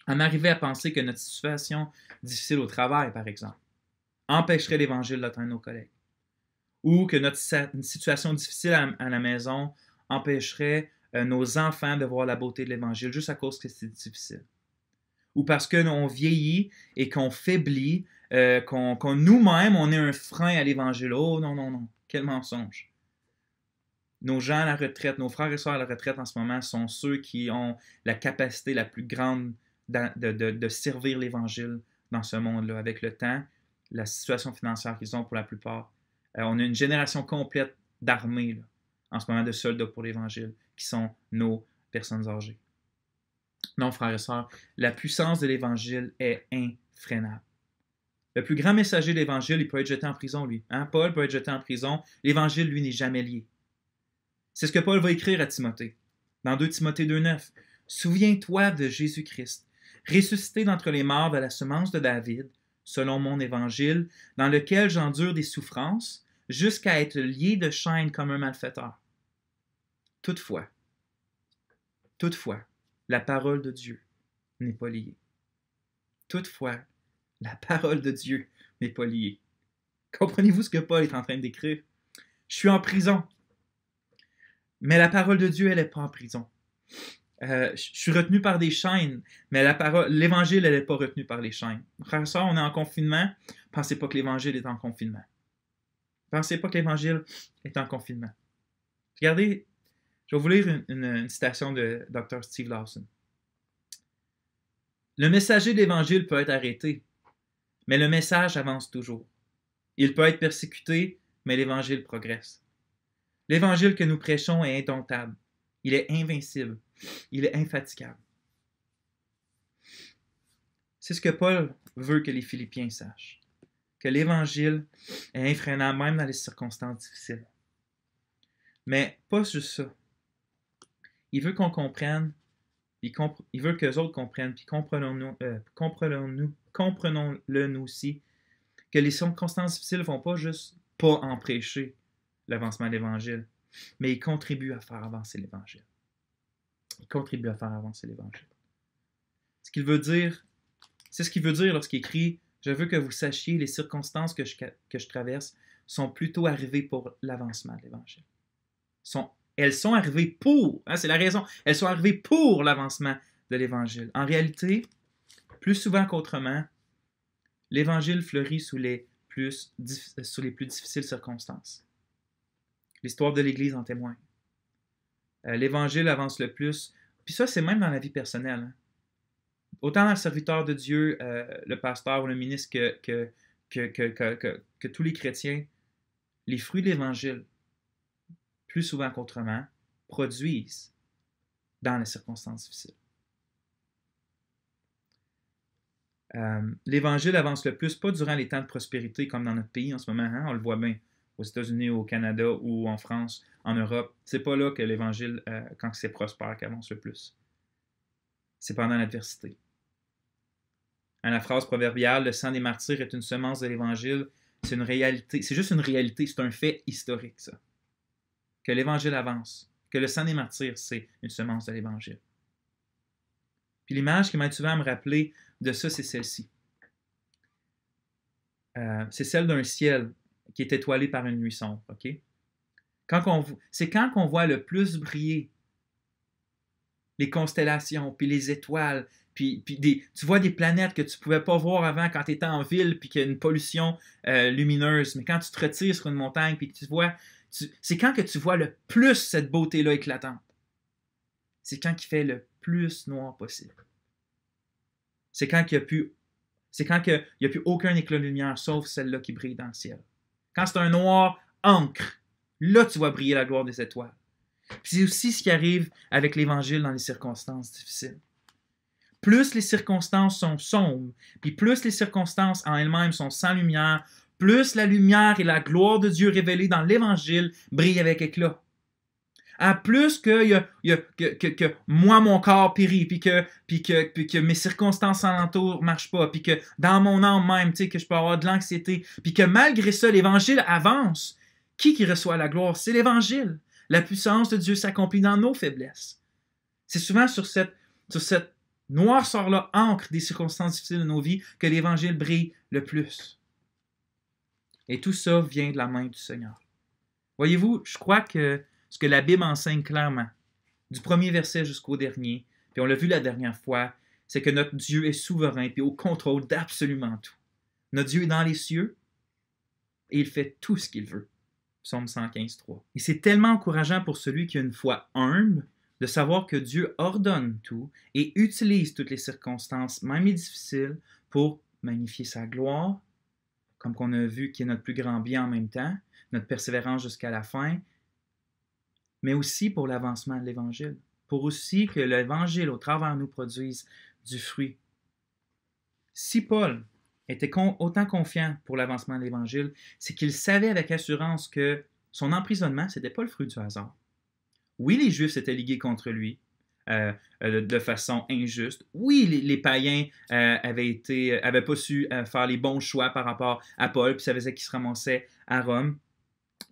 en arriver à penser que notre situation difficile au travail, par exemple, empêcherait l'Évangile d'atteindre nos collègues. Ou que notre situation difficile à la maison empêcherait nos enfants de voir la beauté de l'Évangile juste à cause que c'est difficile. Ou parce que l'on vieillit et qu'on faiblit, qu'on nous-mêmes, on est un frein à l'Évangile. Oh non, non, non, quel mensonge. Nos gens à la retraite, nos frères et sœurs à la retraite en ce moment sont ceux qui ont la capacité la plus grande de servir l'Évangile dans ce monde-là. Avec le temps, la situation financière qu'ils ont pour la plupart. On a une génération complète d'armées en ce moment de soldats pour l'Évangile qui sont nos personnes âgées. Non, frères et sœurs, la puissance de l'Évangile est infrénable. Le plus grand messager de l'Évangile, il peut être jeté en prison, lui. Hein? Paul peut être jeté en prison. L'Évangile, lui, n'est jamais lié. C'est ce que Paul va écrire à Timothée, dans 2 Timothée 2,9. « Souviens-toi de Jésus-Christ, ressuscité d'entre les morts de la semence de David, selon mon évangile, dans lequel j'endure des souffrances, jusqu'à être lié de chaînes comme un malfaiteur. Toutefois, la parole de Dieu n'est pas liée. Toutefois, la parole de Dieu n'est pas liée. » Comprenez-vous ce que Paul est en train d'écrire? Je suis en prison. Mais la parole de Dieu, elle n'est pas en prison. Je suis retenu par des chaînes, mais l'Évangile, elle n'est pas retenue par les chaînes. Frères et sœurs, on est en confinement. Pensez pas que l'Évangile est en confinement. Pensez pas que l'Évangile est en confinement. Regardez, je vais vous lire une citation de Dr. Steve Lawson. Le messager de l'Évangile peut être arrêté, mais le message avance toujours. Il peut être persécuté, mais l'Évangile progresse. L'Évangile que nous prêchons est indomptable. Il est invincible. Il est infatigable. C'est ce que Paul veut que les Philippiens sachent. Que l'Évangile est infrénable même dans les circonstances difficiles. Mais pas juste ça. Il veut qu'on comprenne, il veut que les autres comprennent, puis comprenons-le nous aussi, que les circonstances difficiles ne vont pas juste pas empêcher l'avancement de l'Évangile, mais il contribue à faire avancer l'Évangile. Il contribue à faire avancer l'Évangile. C'est ce qu'il veut dire lorsqu'il écrit « Je veux que vous sachiez, les circonstances que je traverse sont plutôt arrivées pour l'avancement de l'Évangile. » Elles sont arrivées pour, c'est la raison, elles sont arrivées pour l'avancement de l'Évangile. En réalité, plus souvent qu'autrement, l'Évangile fleurit sous les plus difficiles circonstances. L'histoire de l'Église en témoigne. L'Évangile avance le plus. Puis ça, c'est même dans la vie personnelle. Hein. Autant dans le serviteur de Dieu, le pasteur ou le ministre que tous les chrétiens, les fruits de l'Évangile, plus souvent qu'autrement, produisent dans les circonstances difficiles. L'Évangile avance le plus, pas durant les temps de prospérité comme dans notre pays en ce moment, hein, on le voit bien aux États-Unis, au Canada ou en France, en Europe. C'est pas là que l'Évangile, quand c'est prospère, qu'avance le plus. C'est pendant l'adversité. La phrase proverbiale, le sang des martyrs est une semence de l'Évangile, c'est une réalité, c'est juste une réalité, c'est un fait historique, ça. Que l'Évangile avance, que le sang des martyrs, c'est une semence de l'Évangile. Puis l'image qui m'aide souvent à me rappeler de ça, c'est celle-ci. C'est celle d'un ciel qui est étoilé par une nuit sombre, OK? C'est quand on voit le plus briller les constellations, puis les étoiles, puis tu vois des planètes que tu ne pouvais pas voir avant quand tu étais en ville, puis qu'il y a une pollution lumineuse. Mais quand tu te retires sur une montagne, puis que tu vois, c'est quand que tu vois le plus cette beauté-là éclatante. C'est quand il fait le plus noir possible. C'est quand il n'y a plus aucun éclat de lumière, sauf celle-là qui brille dans le ciel. Quand c'est un noir encre, là tu vois briller la gloire des étoiles. Puis c'est aussi ce qui arrive avec l'Évangile dans les circonstances difficiles. Plus les circonstances sont sombres, puis plus les circonstances en elles-mêmes sont sans lumière, plus la lumière et la gloire de Dieu révélée dans l'Évangile brillent avec éclat. Plus que moi, mon corps périt, puis que mes circonstances alentour ne marchent pas, puis que dans mon âme même, tu sais, que je peux avoir de l'anxiété, puis que malgré ça, l'Évangile avance. Qui reçoit la gloire? C'est l'Évangile. La puissance de Dieu s'accomplit dans nos faiblesses. C'est souvent sur cette noirceur-là, ancre des circonstances difficiles de nos vies, que l'Évangile brille le plus. Et tout ça vient de la main du Seigneur. Voyez-vous, je crois que ce que la Bible enseigne clairement, du premier verset jusqu'au dernier, puis on l'a vu la dernière fois, c'est que notre Dieu est souverain et au contrôle d'absolument tout. Notre Dieu est dans les cieux et il fait tout ce qu'il veut. Psaume 115, 3. Et c'est tellement encourageant pour celui qui a une foi humble de savoir que Dieu ordonne tout et utilise toutes les circonstances, même les difficiles, pour magnifier sa gloire, comme qu'on a vu qui est notre plus grand bien en même temps, notre persévérance jusqu'à la fin, mais aussi pour l'avancement de l'Évangile, pour aussi que l'Évangile au travers nous produise du fruit. Si Paul était autant confiant pour l'avancement de l'Évangile, c'est qu'il savait avec assurance que son emprisonnement, ce n'était pas le fruit du hasard. Oui, les Juifs s'étaient ligués contre lui de façon injuste. Oui, les païens avaient pas su faire les bons choix par rapport à Paul, puis ça faisait qu'il se ramassait à Rome.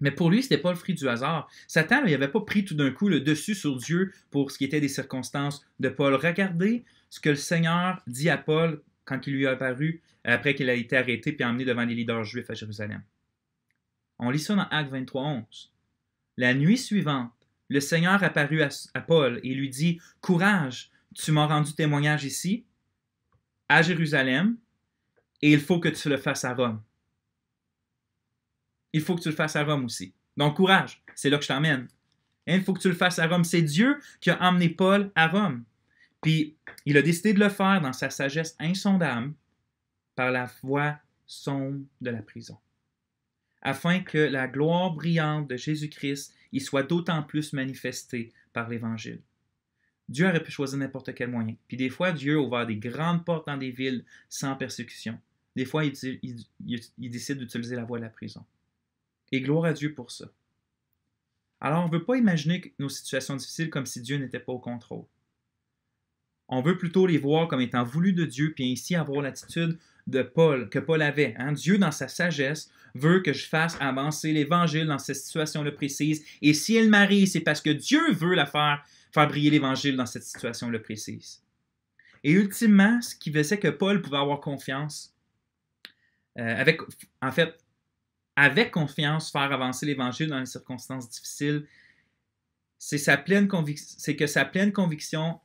Mais pour lui, ce n'était pas le fruit du hasard. Satan, il n'avait pas pris tout d'un coup le dessus sur Dieu pour ce qui était des circonstances de Paul. Regardez ce que le Seigneur dit à Paul quand il lui est apparu après qu'il a été arrêté puis emmené devant les leaders juifs à Jérusalem. On lit ça dans Actes 23, 11. La nuit suivante, le Seigneur apparut à Paul et lui dit « Courage, tu m'as rendu témoignage ici, à Jérusalem, et il faut que tu le fasses à Rome. » Il faut que tu le fasses à Rome aussi. Donc, courage, c'est là que je t'emmène. Il faut que tu le fasses à Rome. C'est Dieu qui a emmené Paul à Rome. Puis, il a décidé de le faire dans sa sagesse insondable par la voie sombre de la prison, afin que la gloire brillante de Jésus-Christ y soit d'autant plus manifestée par l'Évangile. Dieu aurait pu choisir n'importe quel moyen. Puis des fois, Dieu a ouvert des grandes portes dans des villes sans persécution. Des fois, il décide d'utiliser la voie de la prison. Et gloire à Dieu pour ça. Alors, on ne veut pas imaginer nos situations difficiles comme si Dieu n'était pas au contrôle. On veut plutôt les voir comme étant voulues de Dieu, puis ainsi avoir l'attitude de Paul, que Paul avait. Hein? Dieu, dans sa sagesse, veut que je fasse avancer l'Évangile dans cette situation-là précise. Et si elle m'arrive, c'est parce que Dieu veut la faire briller l'Évangile dans cette situation-là précise. Et ultimement, ce qui faisait que Paul pouvait avoir confiance, avec confiance, faire avancer l'Évangile dans les circonstances difficiles, c'est que sa pleine conviction,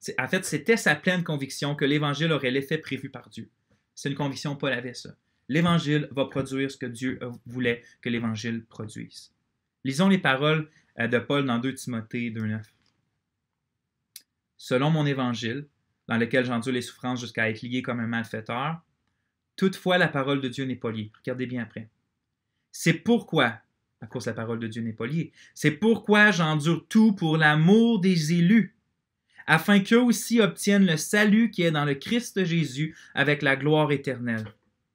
c'était sa pleine conviction que l'Évangile aurait l'effet prévu par Dieu. C'est une conviction, Paul avait ça. L'Évangile va produire ce que Dieu voulait que l'Évangile produise. Lisons les paroles de Paul dans 2 Timothée 2,9. Selon mon Évangile, dans lequel j'endure les souffrances jusqu'à être lié comme un malfaiteur, toutefois la parole de Dieu n'est pas liée. Regardez bien après. C'est pourquoi, à cause de la parole de Dieu n'est pas liée, c'est pourquoi j'endure tout pour l'amour des élus, afin qu'eux aussi obtiennent le salut qui est dans le Christ Jésus avec la gloire éternelle.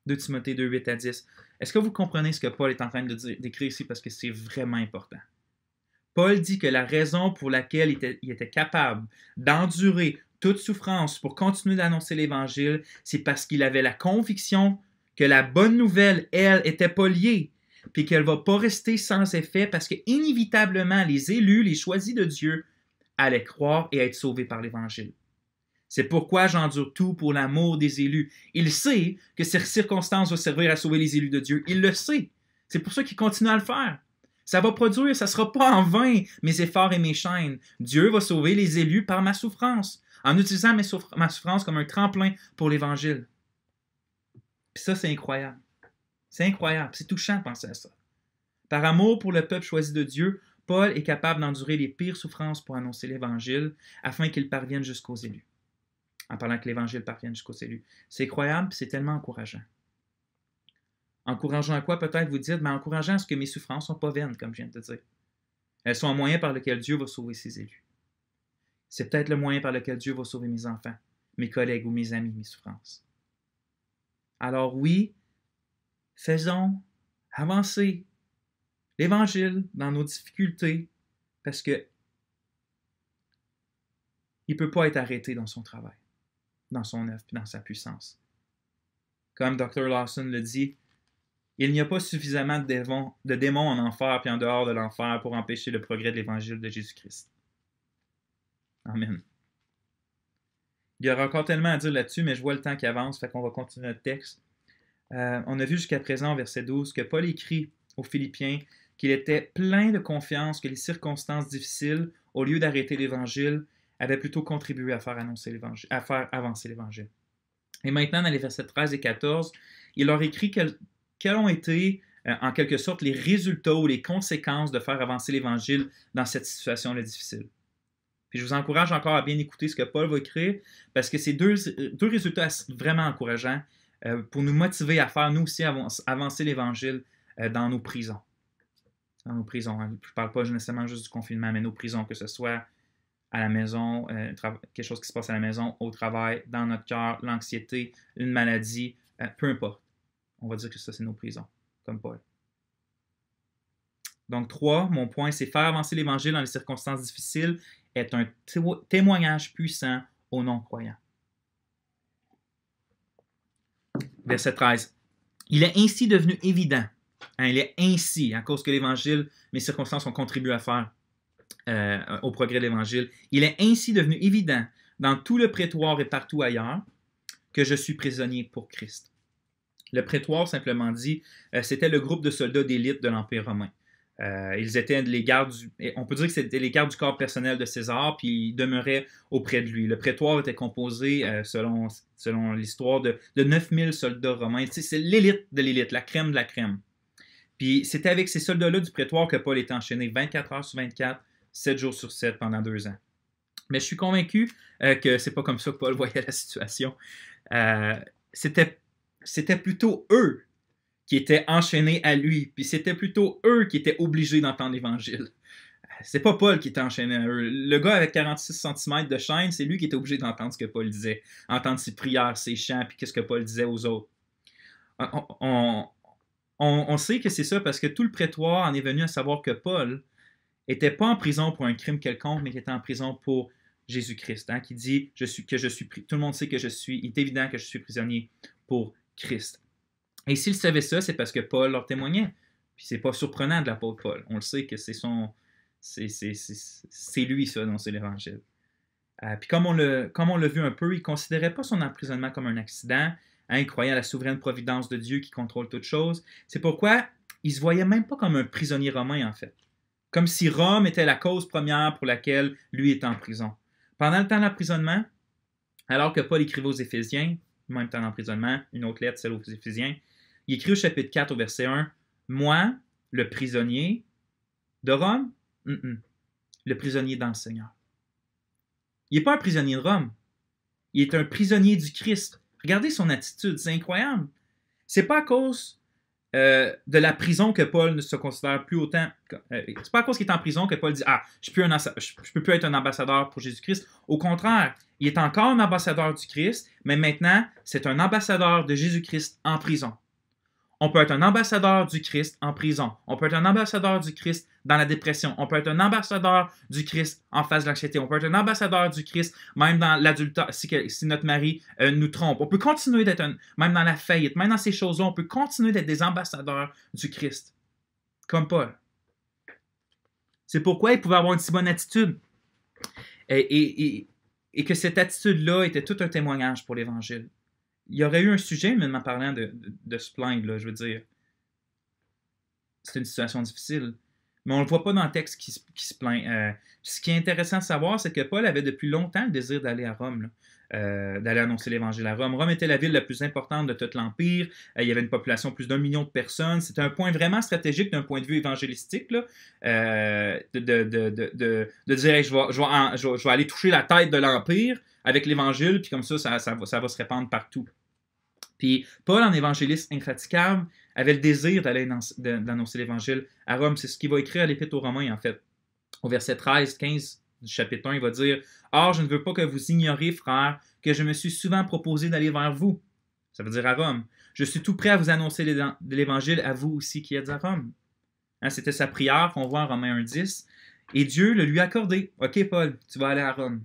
2 Timothée 2, 8 à 10. Est-ce que vous comprenez ce que Paul est en train d'écrire ici parce que c'est vraiment important? Paul dit que la raison pour laquelle il était capable d'endurer toute souffrance pour continuer d'annoncer l'Évangile, c'est parce qu'il avait la conviction que la bonne nouvelle, elle, était pas liée, puis qu'elle ne va pas rester sans effet parce que inévitablement, les élus, les choisis de Dieu, allaient croire et être sauvés par l'Évangile. C'est pourquoi j'endure tout pour l'amour des élus. Il sait que ces circonstances vont servir à sauver les élus de Dieu. Il le sait. C'est pour ça qu'il continue à le faire. Ça va produire, ça ne sera pas en vain mes efforts et mes chaînes. Dieu va sauver les élus par ma souffrance, en utilisant ma souffrance comme un tremplin pour l'Évangile. Puis ça, c'est incroyable. C'est incroyable. C'est touchant de penser à ça. Par amour pour le peuple choisi de Dieu, Paul est capable d'endurer les pires souffrances pour annoncer l'Évangile afin qu'il parvienne jusqu'aux élus. En parlant que l'Évangile parvienne jusqu'aux élus. C'est incroyable, c'est tellement encourageant. Encourageant à quoi peut-être vous dites, mais encourageant à ce que mes souffrances ne sont pas vaines, comme je viens de te dire. Elles sont un moyen par lequel Dieu va sauver ses élus. C'est peut-être le moyen par lequel Dieu va sauver mes enfants, mes collègues ou mes amis, mes souffrances. Alors oui, faisons avancer l'Évangile dans nos difficultés, parce que il ne peut pas être arrêté dans son travail, dans son œuvre et dans sa puissance. Comme Dr. Lawson le dit, il n'y a pas suffisamment de démons en enfer et en dehors de l'enfer pour empêcher le progrès de l'Évangile de Jésus-Christ. Amen. Il y aura encore tellement à dire là-dessus, mais je vois le temps qui avance, fait qu'on va continuer notre texte. On a vu jusqu'à présent, au verset 12, que Paul écrit aux Philippiens qu'il était plein de confiance que les circonstances difficiles, au lieu d'arrêter l'Évangile, avaient plutôt contribué à faire avancer l'Évangile. Et maintenant, dans les versets 13 et 14, il leur écrit quels ont été, en quelque sorte, les résultats ou les conséquences de faire avancer l'Évangile dans cette situation-là difficile. Puis je vous encourage encore à bien écouter ce que Paul va écrire, parce que c'est deux résultats vraiment encourageants pour nous motiver à faire, nous aussi, avancer l'Évangile dans nos prisons. Dans nos prisons. Je ne parle pas nécessairement juste du confinement, mais nos prisons, que ce soit à la maison, quelque chose qui se passe à la maison, au travail, dans notre cœur, l'anxiété, une maladie, peu importe. On va dire que ça, c'est nos prisons, comme Paul. Donc, 3, mon point, c'est faire avancer l'Évangile dans les circonstances difficiles est un témoignage puissant aux non-croyants. Verset 13. Il est ainsi devenu évident, il est ainsi, à cause que l'Évangile, mes circonstances ont contribué à faire au progrès de l'Évangile, il est ainsi devenu évident dans tout le prétoire et partout ailleurs que je suis prisonnier pour Christ. Le prétoire, simplement dit, c'était le groupe de soldats d'élite de l'Empire romain. Ils étaient les gardes on peut dire que c'était les gardes du corps personnel de César, puis ils demeuraient auprès de lui. Le prétoire était composé, selon l'histoire, de 9000 soldats romains. C'est l'élite de l'élite, la crème de la crème. Puis c'était avec ces soldats-là du prétoire que Paul était enchaîné 24 heures sur 24, 7 jours sur 7 pendant 2 ans. Mais je suis convaincu que c'est pas comme ça que Paul voyait la situation. C'était plutôt eux qui étaient enchaînés à lui, puis c'était plutôt eux qui étaient obligés d'entendre l'Évangile. C'est pas Paul qui était enchaîné à eux. Le gars avec 46 cm de chaîne, c'est lui qui était obligé d'entendre ce que Paul disait, entendre ses prières, ses chants, puis qu'est-ce que Paul disait aux autres. On sait que c'est ça parce que tout le prétoire en est venu à savoir que Paul n'était pas en prison pour un crime quelconque, mais qu'il était en prison pour Jésus-Christ, qui dit tout le monde sait que il est évident que je suis prisonnier pour Christ. Et s'ils savaient ça, c'est parce que Paul leur témoignait. Puis c'est pas surprenant de l'apôtre Paul. On le sait que c'est lui, ça, dont c'est l'Évangile. Puis comme on l'a vu un peu, il ne considérait pas son emprisonnement comme un accident. Il croyait à la souveraine providence de Dieu qui contrôle toutes choses. C'est pourquoi il ne se voyait même pas comme un prisonnier romain, en fait. Comme si Rome était la cause première pour laquelle lui était en prison. Pendant le temps d'emprisonnement, alors que Paul écrivait aux Éphésiens, même temps d'emprisonnement, une autre lettre, celle aux Éphésiens, il écrit au chapitre 4, au verset 1, « Moi, le prisonnier de Rome, le prisonnier dans le Seigneur. » Il n'est pas un prisonnier de Rome. Il est un prisonnier du Christ. Regardez son attitude, c'est incroyable. C'est pas à cause de la prison que Paul ne se considère plus autant. C'est pas à cause qu'il est en prison que Paul dit ah, je peux plus être un ambassadeur pour Jésus-Christ. Au contraire, il est encore un ambassadeur du Christ, mais maintenant, c'est un ambassadeur de Jésus-Christ en prison. On peut être un ambassadeur du Christ en prison. On peut être un ambassadeur du Christ dans la dépression. On peut être un ambassadeur du Christ en face de l'anxiété. On peut être un ambassadeur du Christ même dans l'adultère, si notre mari nous trompe. On peut continuer d'être même dans la faillite, même dans ces choses-là, on peut continuer d'être des ambassadeurs du Christ. Comme Paul. C'est pourquoi il pouvait avoir une si bonne attitude. Et que cette attitude-là était tout un témoignage pour l'Évangile. Il y aurait eu un sujet, même en parlant de se plaindre, là, je veux dire. C'est une situation difficile. Mais on ne le voit pas dans le texte qui se plaint. Ce qui est intéressant de savoir, c'est que Paul avait depuis longtemps le désir d'aller à Rome, d'aller annoncer l'Évangile à Rome. Rome était la ville la plus importante de tout l'Empire. Il y avait une population de plus d'1 million de personnes. C'était un point vraiment stratégique d'un point de vue évangélistique, là, de dire hey, je vais aller toucher la tête de l'Empire avec l'Évangile, puis comme ça va se répandre partout. Puis Paul, en évangéliste infatigable, avait le désir d'annoncer l'Évangile à Rome. C'est ce qu'il va écrire à l'Épître aux Romains, en fait. Au verset 13-15 du chapitre 1, il va dire « Or, je ne veux pas que vous ignoriez, frères, que je me suis souvent proposé d'aller vers vous. » Ça veut dire à Rome. « Je suis tout prêt à vous annoncer l'Évangile à vous aussi qui êtes à Rome. » C'était sa prière qu'on voit en Romains 1-10. Et Dieu le lui a accordé. « Ok, Paul, tu vas aller à Rome. »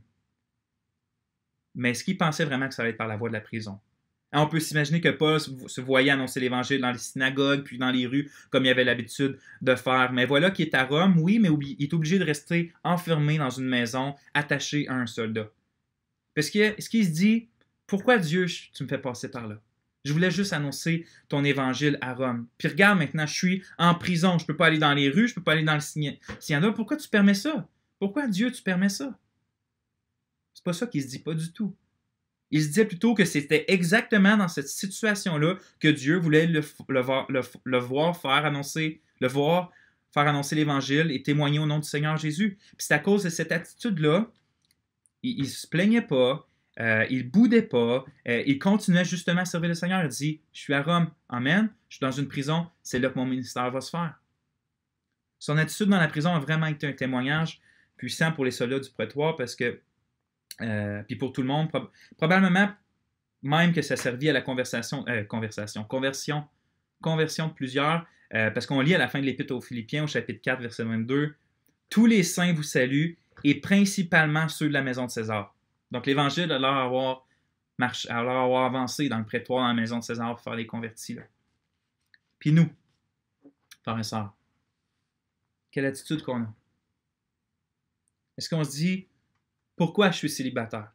Mais est-ce qu'il pensait vraiment que ça allait être par la voie de la prison? On peut s'imaginer que Paul se voyait annoncer l'Évangile dans les synagogues, puis dans les rues, comme il avait l'habitude de faire. Mais voilà qu'il est à Rome, oui, mais il est obligé de rester enfermé dans une maison, attaché à un soldat. Parce ce qu'il se dit, pourquoi Dieu, tu me fais passer par là? Je voulais juste annoncer ton Évangile à Rome. Puis regarde, maintenant, je suis en prison, je ne peux pas aller dans les rues, je ne peux pas aller dans le Siena. Pourquoi tu permets ça? Pourquoi Dieu, tu permets ça? C'est pas ça qu'il se dit, pas du tout. Il se disait plutôt que c'était exactement dans cette situation-là que Dieu voulait le voir faire annoncer l'Évangile et témoigner au nom du Seigneur Jésus. Puis c'est à cause de cette attitude-là, il ne se plaignait pas, il ne boudait pas, il continuait justement à servir le Seigneur. Il dit, je suis à Rome, amen, je suis dans une prison, c'est là que mon ministère va se faire. Son attitude dans la prison a vraiment été un témoignage puissant pour les soldats du prétoire parce que puis pour tout le monde, probablement même que ça servit à la conversion de plusieurs, parce qu'on lit à la fin de l'Épître aux Philippiens, au chapitre 4, verset 22, « Tous les saints vous saluent, et principalement ceux de la maison de César. » Donc l'Évangile a l'air avoir avancé dans le prétoire dans la maison de César pour faire les convertis. Là. Puis nous, frères et sœurs, quelle attitude qu'on a? Est-ce qu'on se dit, pourquoi je suis célibataire?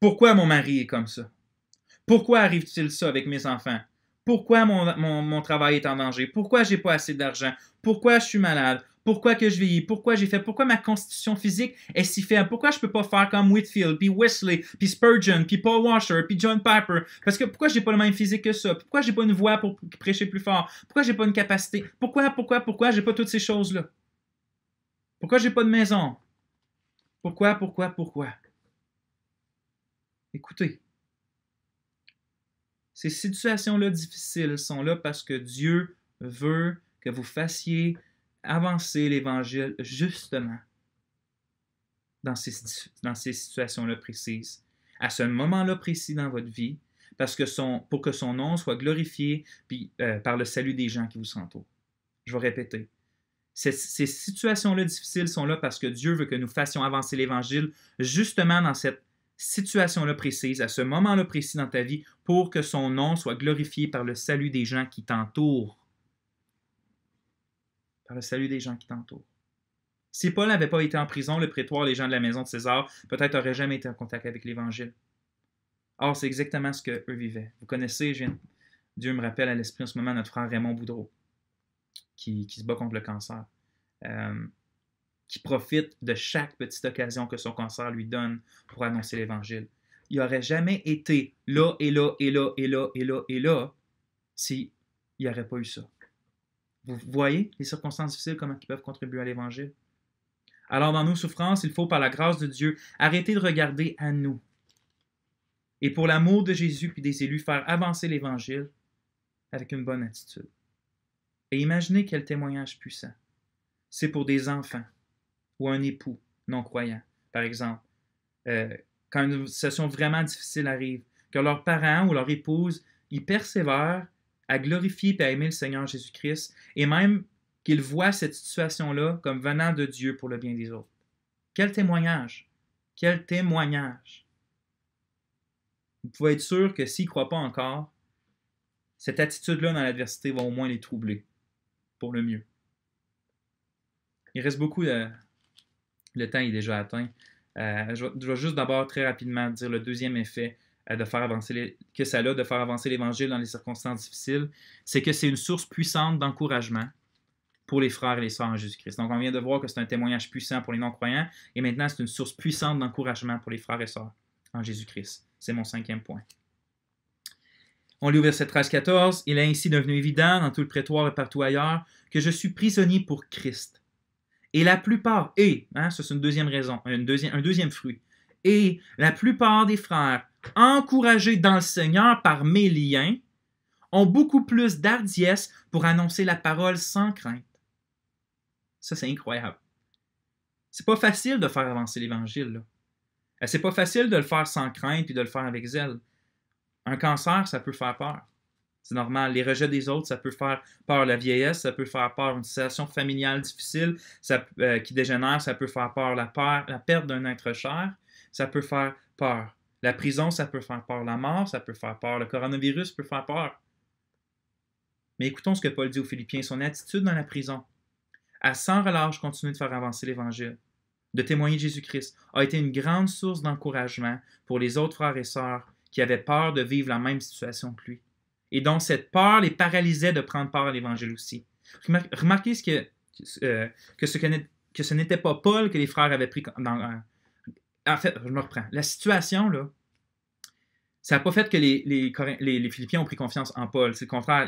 Pourquoi mon mari est comme ça? Pourquoi arrive-t-il ça avec mes enfants? Pourquoi mon travail est en danger? Pourquoi j'ai pas assez d'argent? Pourquoi je suis malade? Pourquoi que je vieillis? Pourquoi ma constitution physique est si faible? Pourquoi je peux pas faire comme Whitefield, puis Wesley, puis Spurgeon, puis Paul Washer, puis John Piper? Parce que pourquoi j'ai pas le même physique que ça? Pourquoi j'ai pas une voix pour prêcher plus fort? Pourquoi j'ai pas une capacité? Pourquoi j'ai pas toutes ces choses-là? Pourquoi j'ai pas de maison? Pourquoi? Écoutez, ces situations-là difficiles sont là parce que Dieu veut que vous fassiez avancer l'Évangile justement dans ces situations-là précises, à ce moment-là précis dans votre vie, parce que pour que son nom soit glorifié puis, par le salut des gens qui vous entourent. Je vais répéter. Ces situations-là difficiles sont là parce que Dieu veut que nous fassions avancer l'Évangile justement dans cette situation-là précise, à ce moment-là précis dans ta vie, pour que son nom soit glorifié par le salut des gens qui t'entourent. Par le salut des gens qui t'entourent. Si Paul n'avait pas été en prison, le prétoire, les gens de la maison de César, peut-être n'auraient jamais été en contact avec l'Évangile. Or, c'est exactement ce qu'eux vivaient. Vous connaissez, Dieu me rappelle à l'esprit en ce moment notre frère Raymond Boudreau, qui se bat contre le cancer, qui profite de chaque petite occasion que son cancer lui donne pour annoncer l'Évangile. Il n'aurait jamais été là s'il n'y aurait pas eu ça. Vous voyez les circonstances difficiles, comment ils peuvent contribuer à l'Évangile? Alors, dans nos souffrances, il faut, par la grâce de Dieu, arrêter de regarder à nous. Et pour l'amour de Jésus puis des élus, faire avancer l'Évangile avec une bonne attitude. Et imaginez quel témoignage puissant. C'est pour des enfants ou un époux non-croyant, par exemple. Quand une situation vraiment difficile arrive, que leurs parents ou leur épouse, ils persévèrent à glorifier et à aimer le Seigneur Jésus-Christ, et même qu'ils voient cette situation-là comme venant de Dieu pour le bien des autres. Quel témoignage! Quel témoignage! Vous pouvez être sûr que s'ils ne croient pas encore, cette attitude-là dans l'adversité va au moins les troubler, pour le mieux. Il reste beaucoup de... Le temps est déjà atteint. Je vais juste d'abord très rapidement dire le deuxième effet de faire avancer que ça a de faire avancer l'Évangile dans les circonstances difficiles, c'est que c'est une source puissante d'encouragement pour les frères et les sœurs en Jésus-Christ. Donc on vient de voir que c'est un témoignage puissant pour les non-croyants, et maintenant c'est une source puissante d'encouragement pour les frères et sœurs en Jésus-Christ. C'est mon 5e point. On lit au verset 13-14, « Il est ainsi devenu évident dans tout le prétoire et partout ailleurs que je suis prisonnier pour Christ. Et la plupart, ça c'est une deuxième raison, un deuxième fruit, et la plupart des frères, encouragés dans le Seigneur par mes liens, ont beaucoup plus d'hardiesse pour annoncer la parole sans crainte. » Ça, c'est incroyable. C'est pas facile de faire avancer l'Évangile. C'est pas facile de le faire sans crainte et de le faire avec zèle. Un cancer, ça peut faire peur. C'est normal. Les rejets des autres, ça peut faire peur. La vieillesse, ça peut faire peur. Une situation familiale difficile qui dégénère, ça peut faire peur. La perte d'un être cher, ça peut faire peur. La prison, ça peut faire peur. La mort, ça peut faire peur. Le coronavirus peut faire peur. Mais écoutons ce que Paul dit aux Philippiens. Son attitude dans la prison, à sans relâche continuer de faire avancer l'Évangile, de témoigner de Jésus-Christ, a été une grande source d'encouragement pour les autres frères et sœurs qui avaient peur de vivre la même situation que lui. Et donc, cette peur les paralysait de prendre part à l'Évangile aussi. Remarquez que ce n'était pas Paul que les frères avaient pris dans... En fait, je me reprends. La situation, là, ça n'a pas fait que les Philippiens ont pris confiance en Paul. C'est le contraire.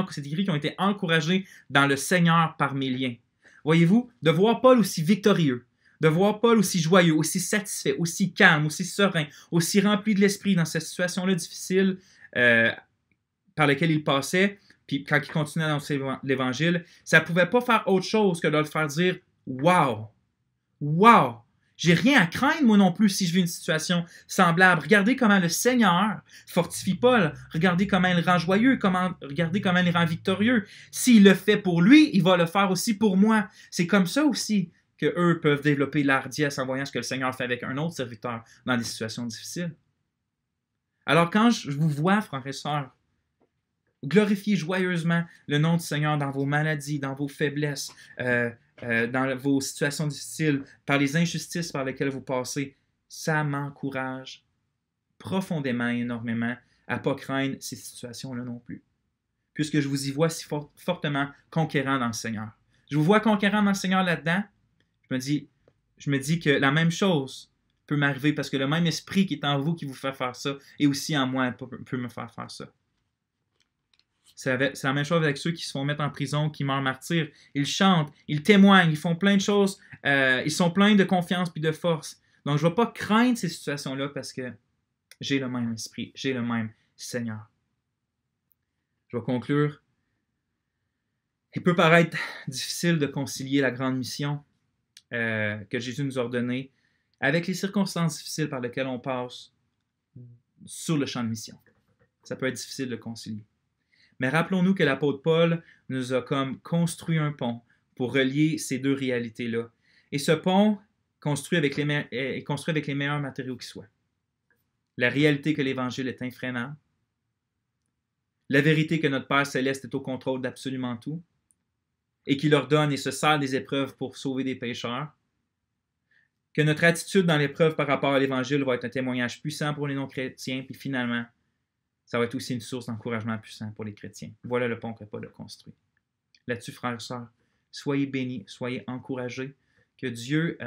C'est écrit qu'ils ont été encouragés dans le Seigneur par mes liens. Voyez-vous, de voir Paul aussi victorieux, de voir Paul aussi joyeux, aussi satisfait, aussi calme, aussi serein, aussi rempli de l'esprit dans cette situation-là difficile par laquelle il passait, puis quand il continuait à annoncer l'Évangile, ça ne pouvait pas faire autre chose que de le faire dire « Wow! Wow! J'ai rien à craindre, moi non plus, si je vis une situation semblable. Regardez comment le Seigneur fortifie Paul. Regardez comment il le rend joyeux. Regardez comment il le rend victorieux. S'il le fait pour lui, il va le faire aussi pour moi. C'est comme ça aussi qu'eux peuvent développer l'ardiesse en voyant ce que le Seigneur fait avec un autre serviteur dans des situations difficiles. Alors quand je vous vois, frères et sœurs, glorifiez joyeusement le nom du Seigneur dans vos maladies, dans vos faiblesses, dans vos situations difficiles, par les injustices par lesquelles vous passez, ça m'encourage profondément et énormément à ne pas craindre ces situations-là non plus. Puisque je vous y vois si fortement conquérant dans le Seigneur. Je vous vois conquérant dans le Seigneur là-dedans, je me dis que la même chose peut m'arriver parce que le même esprit qui est en vous qui vous fait faire ça et aussi en moi peut me faire faire ça. C'est la même chose avec ceux qui se font mettre en prison, qui meurent martyrs. Ils chantent, ils témoignent, ils font plein de choses. Ils sont pleins de confiance et de force. Donc, je ne vais pas craindre ces situations-là parce que j'ai le même esprit, j'ai le même Seigneur. Je vais conclure. Il peut paraître difficile de concilier la grande mission que Jésus nous a ordonnée avec les circonstances difficiles par lesquelles on passe sur le champ de mission. Ça peut être difficile de concilier. Mais rappelons-nous que l'apôtre Paul nous a comme construit un pont pour relier ces deux réalités-là. Et ce pont construit avec les meilleurs matériaux qui soient. La réalité que l'Évangile est infrénable. La vérité que notre Père Céleste est au contrôle d'absolument tout. Et qu'il ordonne et se sert des épreuves pour sauver des pécheurs. Que notre attitude dans l'épreuve par rapport à l'Évangile va être un témoignage puissant pour les non-chrétiens. Puis finalement, ça va être aussi une source d'encouragement puissant pour les chrétiens. Voilà le pont que Paul a construit. Là-dessus, frères et sœurs, soyez bénis, soyez encouragés, que Dieu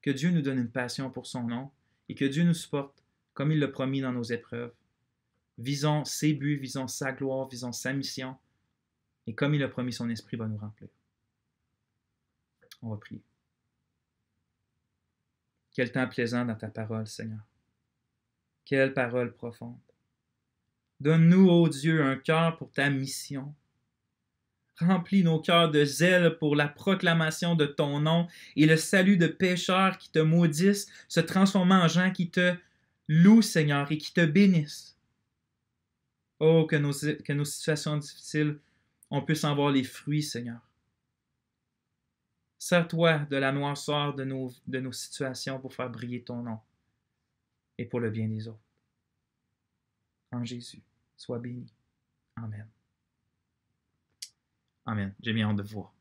nous donne une passion pour son nom et que Dieu nous supporte comme il l'a promis dans nos épreuves. Visons ses buts, visons sa gloire, visons sa mission et comme il a promis, son esprit va nous remplir. On va prier. Quel temps plaisant dans ta parole, Seigneur. Quelle parole profonde. Donne-nous, ô Dieu, un cœur pour ta mission. Remplis nos cœurs de zèle pour la proclamation de ton nom et le salut de pécheurs qui te maudissent, se transformant en gens qui te louent, Seigneur, et qui te bénissent. Oh, que nos situations difficiles, on puisse en voir les fruits, Seigneur. Sers-toi de la noirceur de nos situations pour faire briller ton nom et pour le bien des autres. En Jésus, sois béni. Amen. Amen. J'ai bien hâte de vous voir.